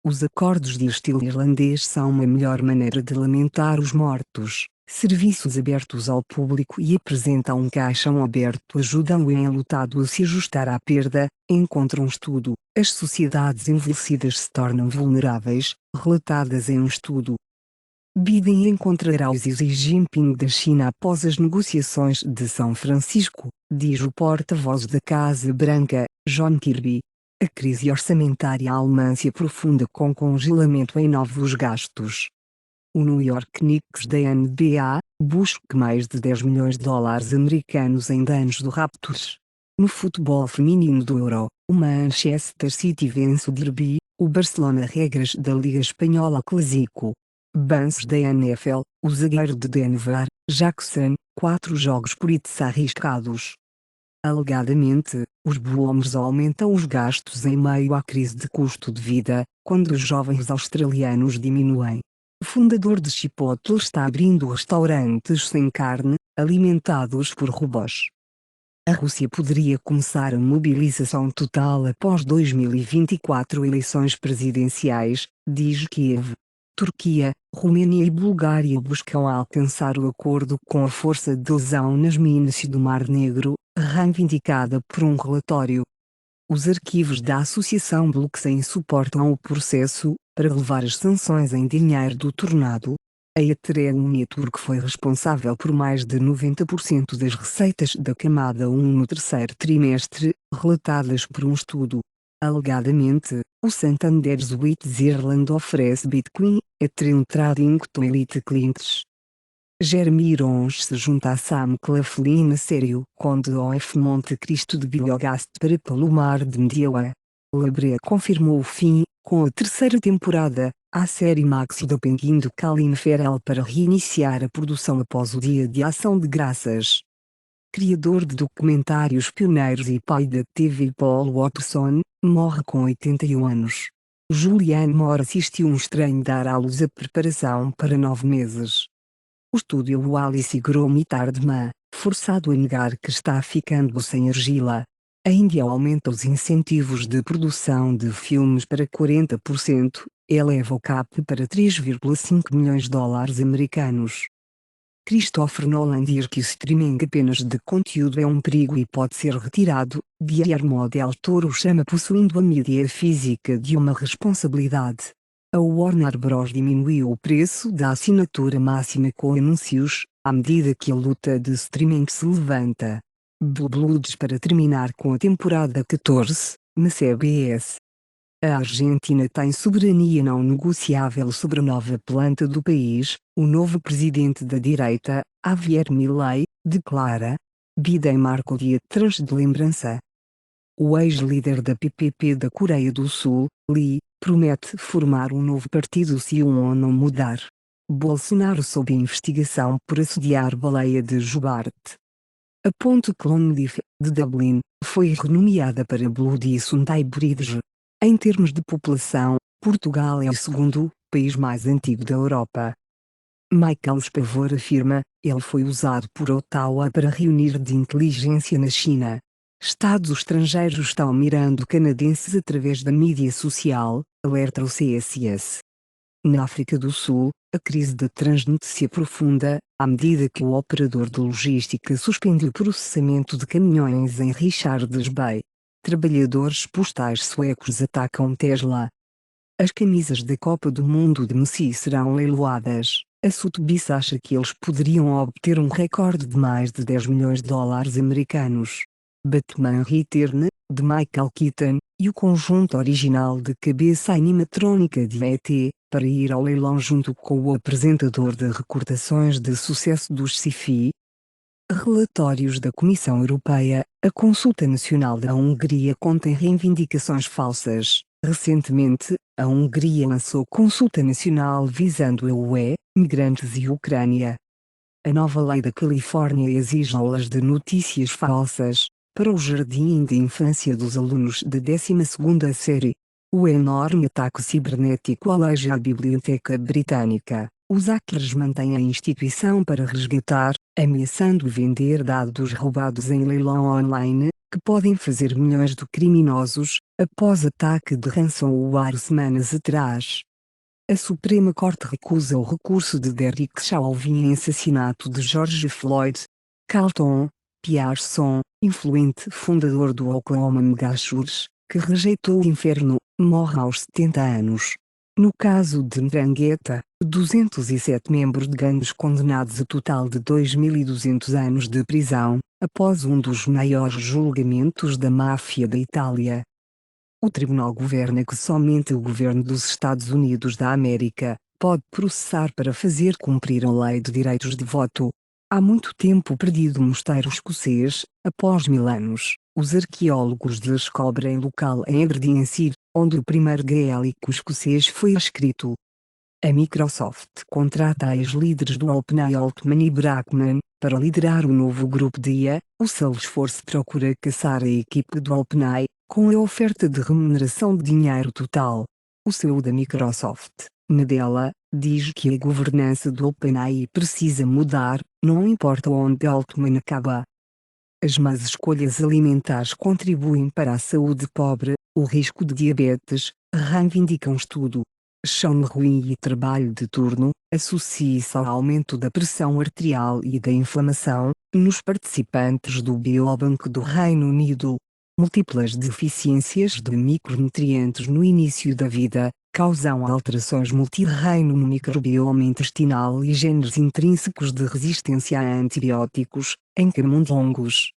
Os acordos de estilo irlandês são uma melhor maneira de lamentar os mortos. Serviços abertos ao público e apresentam um caixão aberto ajudam o enlutado a se ajustar à perda. Encontra um estudo. As sociedades envelhecidas se tornam vulneráveis, relatadas em um estudo. Biden encontrará o Xi Jinping da China após as negociações de São Francisco, diz o porta-voz da Casa Branca, John Kirby. A crise orçamentária alemã se aprofunda com congelamento em novos gastos. O New York Knicks da NBA busca mais de 10 milhões de dólares americanos em danos do Raptors. No futebol feminino do Euro, o Manchester City vence o Derby, o Barcelona regras da Liga Espanhola Clásico. Bances da NFL, o zagueiro de Denver, Jackson, 4 jogos por itens arriscados. Alegadamente, os boomers aumentam os gastos em meio à crise de custo de vida, quando os jovens australianos diminuem. O fundador de Chipotle está abrindo restaurantes sem carne, alimentados por robôs. A Rússia poderia começar a mobilização total após 2024 eleições presidenciais, diz Kiev. Turquia, Romênia e Bulgária buscam alcançar o acordo com a força de adesão nas minas do Mar Negro, reivindicada por um relatório. Os arquivos da Associação Blockchain suportam o processo para levar as sanções em dinheiro do tornado. A Ethereum Network foi responsável por mais de 90% das receitas da camada 1 no terceiro trimestre, relatadas por um estudo. Alegadamente, o Santander Switzerland oferece Bitcoin, Ethereum Trading to Elite clientes. Jeremy Irons se junta a Sam Claflin na série O Conde of Monte Cristo de Biogast para Palomar de Mediawa. Labrea confirmou o fim, com a terceira temporada, à série Max da Penguin de Colin Farrell para reiniciar a produção após o Dia de Ação de Graças. Criador de documentários pioneiros e pai da TV Paul Watson, morre com 81 anos. Julianne Moore assistiu um estranho dar à luz a preparação para 9 meses. O estúdio Wallace Gromit Hardman, forçado a negar que está ficando sem argila. A Índia aumenta os incentivos de produção de filmes para 40%, eleva o CAP para 3,5 milhões de dólares americanos. Christopher Nolan diz que o streaming apenas de conteúdo é um perigo e pode ser retirado. Guillermo del Toro chama possuindo a mídia física de uma responsabilidade. A Warner Bros. Diminuiu o preço da assinatura máxima com anúncios, à medida que a luta de streaming se levanta. Blue Bloods para terminar com a temporada 14, na CBS. A Argentina tem soberania não negociável sobre a nova planta do país, o novo presidente da direita, Javier Milei, declara. Biden marca o dia trans de lembrança. O ex-líder da PPP da Coreia do Sul, Lee, promete formar um novo partido se o ONU mudar. Bolsonaro sob investigação por assediar baleia de Jubarte. A ponte Clonmel, de Dublin, foi renomeada para Bloody Sunday Bridge. Em termos de população, Portugal é o segundo país mais antigo da Europa. Michael Spavor afirma, ele foi usado por Ottawa para reunir de inteligência na China. Estados estrangeiros estão mirando canadenses através da mídia social, alerta o CSS. Na África do Sul, a crise da Transnet se aprofunda, à medida que o operador de logística suspende o processamento de caminhões em Richards Bay. Trabalhadores postais suecos atacam Tesla. As camisas da Copa do Mundo de Messi serão leiloadas. A Sotheby's acha que eles poderiam obter um recorde de mais de 10 milhões de dólares americanos. Batman Return, de Michael Keaton, e o conjunto original de cabeça animatrônica de E.T., para ir ao leilão junto com o apresentador de recordações de sucesso dos sci-fi. Relatórios da Comissão Europeia, a Consulta Nacional da Hungria contém reivindicações falsas. Recentemente, a Hungria lançou consulta nacional visando a UE, migrantes e Ucrânia. A nova lei da Califórnia exige aulas de notícias falsas, para o jardim de infância dos alunos da 12ª série. O enorme ataque cibernético aleja a Biblioteca Britânica. Os hackers mantêm a instituição para resgatar, ameaçando vender dados roubados em leilão online, que podem fazer milhões de criminosos, após ataque de ransomware semanas atrás. A Suprema Corte recusa o recurso de Derek Chauvin em assassinato de George Floyd. Carlton Pearson, influente fundador do Oklahoma Megachurch, que rejeitou o inferno, morre aos 70 anos. No caso de Ndrangheta, 207 membros de gangues condenados a total de 2.200 anos de prisão, após um dos maiores julgamentos da máfia da Itália. O tribunal governa que somente o governo dos Estados Unidos da América pode processar para fazer cumprir a lei de direitos de voto. Há muito tempo perdido o mosteiro escocês, após 1000 anos, os arqueólogos descobrem local em Aberdeenshire, onde o primeiro gaélico escocês foi escrito. A Microsoft contrata ex-líderes do OpenAI Altman e Brackman para liderar o novo grupo de IA. O Salesforce procura caçar a equipe do OpenAI, com a oferta de remuneração de dinheiro total. O CEO da Microsoft, Nadella, diz que a governança do OpenAI precisa mudar, não importa onde Altman acaba. As más escolhas alimentares contribuem para a saúde pobre, o risco de diabetes, reivindica um estudo. Sono ruim e trabalho de turno, associa-se ao aumento da pressão arterial e da inflamação, nos participantes do Biobanco do Reino Unido. Múltiplas deficiências de micronutrientes no início da vida causam alterações multirreino no microbioma intestinal e genes intrínsecos de resistência a antibióticos, em camundongos.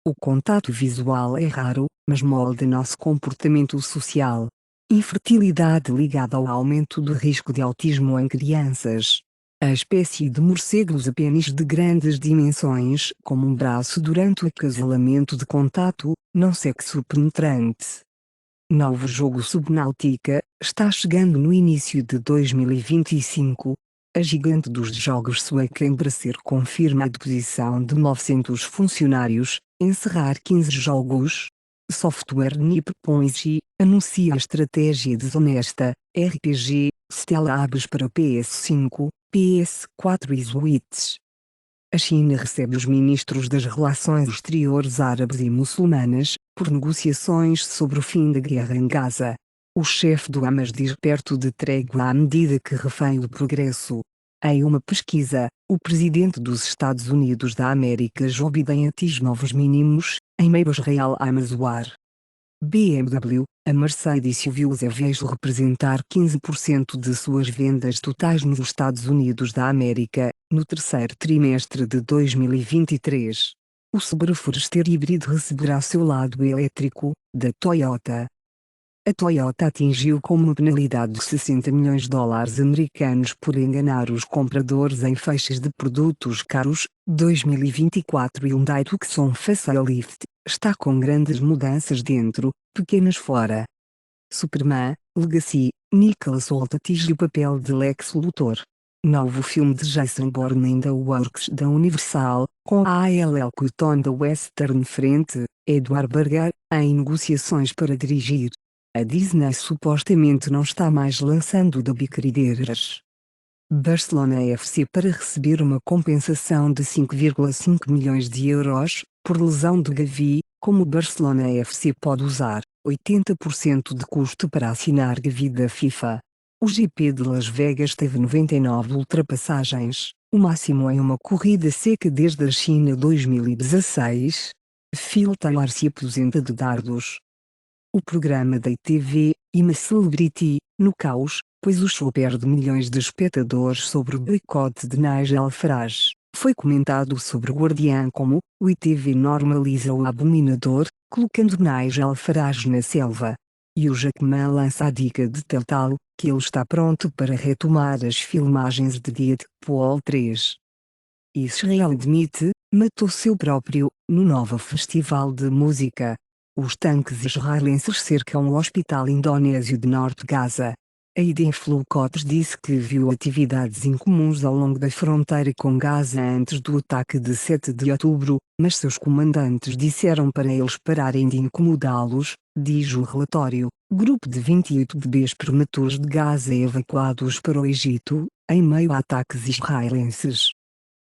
O contato visual é raro, mas molda nosso comportamento social. Infertilidade ligada ao aumento do risco de autismo em crianças. A espécie de morcegos a pênis de grandes dimensões, como um braço durante o acasalamento de contato, não sexo penetrante. Novo jogo Subnautica, está chegando no início de 2025. A gigante dos jogos sueca Embracer confirma a deposição de 900 funcionários, encerrar 15 jogos. Software Nippon anuncia a estratégia desonesta, RPG, Stella Abs para PS5, PS4 e Switch. A China recebe os ministros das relações exteriores árabes e muçulmanas, por negociações sobre o fim da guerra em Gaza. O chefe do Hamas diz perto de trégua à medida que refém o progresso. Em uma pesquisa, o presidente dos Estados Unidos da América Joe Biden atinge novos mínimos, em meio a Israel Amazoar. BMW, a Mercedes SUVs veio representar 15% de suas vendas totais nos Estados Unidos da América, no terceiro trimestre de 2023. O Subaru Forester híbrido receberá seu lado elétrico, da Toyota. A Toyota atingiu com uma penalidade de 60 milhões de dólares americanos por enganar os compradores em feixes de produtos caros. 2024 Hyundai Tucson Facelift está com grandes mudanças dentro, pequenas fora. Superman, Legacy, Nicholas Hoult atinge o papel de Lex Luthor. Novo filme de Jason Bourne in the Works da Universal, com a ALL Cotton da Western Front, Edward Berger, em negociações para dirigir. A Disney supostamente não está mais lançando The Big Riders. Barcelona FC para receber uma compensação de 5,5 milhões de euros, por lesão de Gavi, como o Barcelona FC pode usar 80% de custo para assinar Gavi da FIFA. O GP de Las Vegas teve 99 ultrapassagens, o máximo em uma corrida seca desde a China 2016. Phil Taylor se aposenta de dardos. O programa da ITV, I'm a Celebrity, no caos, pois o show perde milhões de espectadores sobre o boicote de Nigel Farage. Foi comentado sobre o Guardian como, o ITV normaliza o abominador, colocando Nigel Farage na selva. E o Jackman lança a dica de Telltale, que ele está pronto para retomar as filmagens de Deadpool 3. Israel admite, matou seu próprio, no novo festival de música. Os tanques israelenses cercam o hospital indonésio de Norte Gaza. A Aiden Flucotes disse que viu atividades incomuns ao longo da fronteira com Gaza antes do ataque de 7 de outubro, mas seus comandantes disseram para eles pararem de incomodá-los, diz o relatório. Grupo de 28 bebês prematuros de Gaza evacuados para o Egito, em meio a ataques israelenses.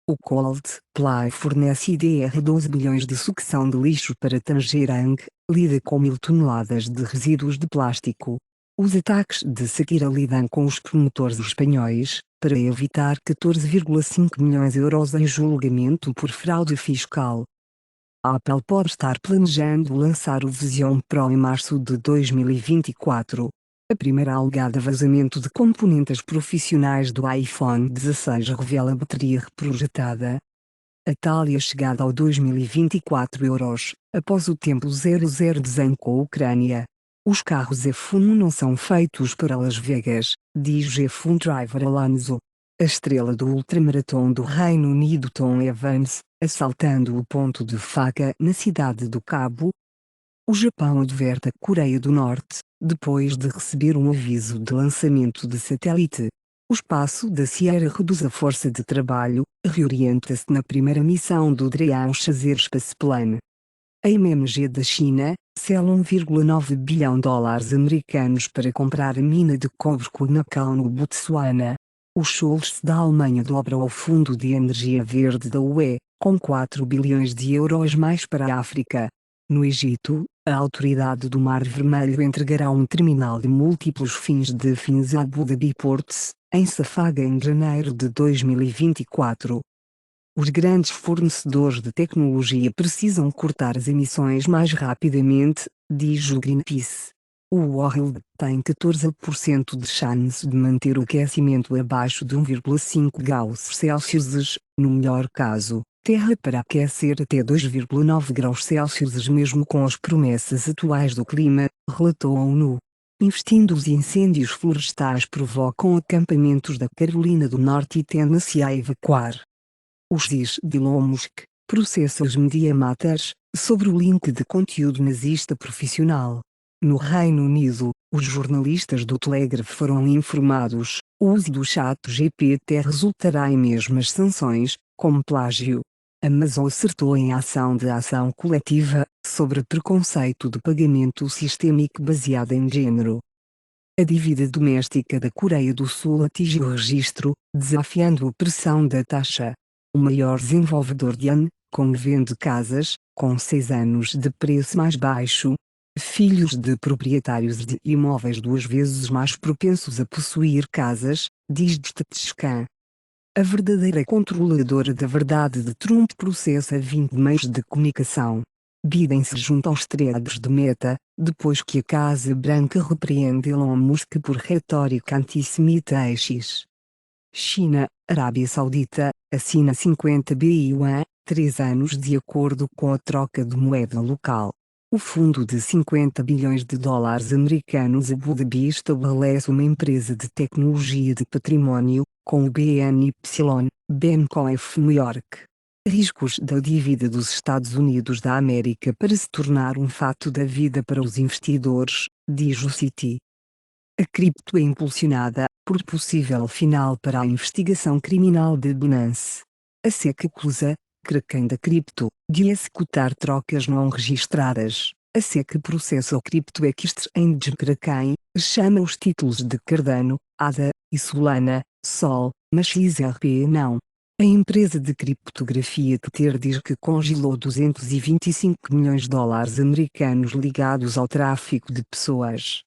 O Coldplay fornece IDR 12 bilhões de sucção de lixo para Tangerang, lida com 1.000 toneladas de resíduos de plástico. Os ataques de Shakira lidam com os promotores espanhóis, para evitar 14,5 milhões de euros em julgamento por fraude fiscal. A Apple pode estar planejando lançar o Vision Pro em março de 2024. A primeira alegada vazamento de componentes profissionais do iPhone 16 revela a bateria reprojetada. A tal e a chegada ao 2024 euros, após o tempo 00 desenho com a Ucrânia. Os carros F1 não são feitos para Las Vegas, diz F1 driver Alonso. A estrela do ultramaratón do Reino Unido Tom Evans, assaltando o ponto de faca na cidade do Cabo. O Japão adverte a Coreia do Norte, depois de receber um aviso de lançamento de satélite. O espaço da Sierra reduz a força de trabalho, reorienta-se na primeira missão do Dragon Chaser Space Plane. A MMG da China, sela 1,9 bilhão dólares americanos para comprar a mina de cobre Khoemacau no Botsuana. O Scholz da Alemanha dobra ao Fundo de Energia Verde da UE, com 4 bilhões de euros mais para a África. No Egito, a Autoridade do Mar Vermelho entregará um terminal de múltiplos fins de fins a Abu Dhabi Ports, em Safaga em janeiro de 2024. Os grandes fornecedores de tecnologia precisam cortar as emissões mais rapidamente, diz o Greenpeace. O World tem 14% de chance de manter o aquecimento abaixo de 1,5 graus Celsius, no melhor caso, Terra para aquecer até 2,9 graus Celsius mesmo com as promessas atuais do clima, relatou a ONU. Investindo os incêndios florestais provocam acampamentos da Carolina do Norte e Tennessee a evacuar. O juiz de Elon Musk processa os Media Matters, sobre o link de conteúdo nazista profissional. No Reino Unido, os jornalistas do Telegraph foram informados, o uso do chat GPT resultará em mesmas sanções, como plágio. Amazon acertou em ação de ação coletiva, sobre preconceito de pagamento sistêmico baseado em género. A dívida doméstica da Coreia do Sul atinge o registro, desafiando a pressão da taxa. O maior desenvolvedor de Hong Kong vende casas, com 6 anos de preço mais baixo. Filhos de proprietários de imóveis 2 vezes mais propensos a possuir casas, diz Statista. A verdadeira controladora da verdade de Trump processa 20 meios de comunicação. Biden se junta aos threads de Meta, depois que a Casa Branca repreende Elon Musk por retórica antissemita X. China, Arábia Saudita, assina 50 bi yuan, 3 anos de acordo com a troca de moeda local. O fundo de 50 bilhões de dólares americanos Abu Dhabi estabelece uma empresa de tecnologia de património, com o BNY, Bancorp New York. Riscos da dívida dos Estados Unidos da América para se tornar um fato da vida para os investidores, diz o Citi. A cripto é impulsionada, por possível final para a investigação criminal de Binance. A SEC acusa Kraken da cripto, de executar trocas não registradas. A SEC processa o Crypto Exchange Kraken, chama os títulos de Cardano, ADA, e Solana, Sol, mas XRP não. A empresa de criptografia Tether diz que congelou 225 milhões de dólares americanos ligados ao tráfico de pessoas.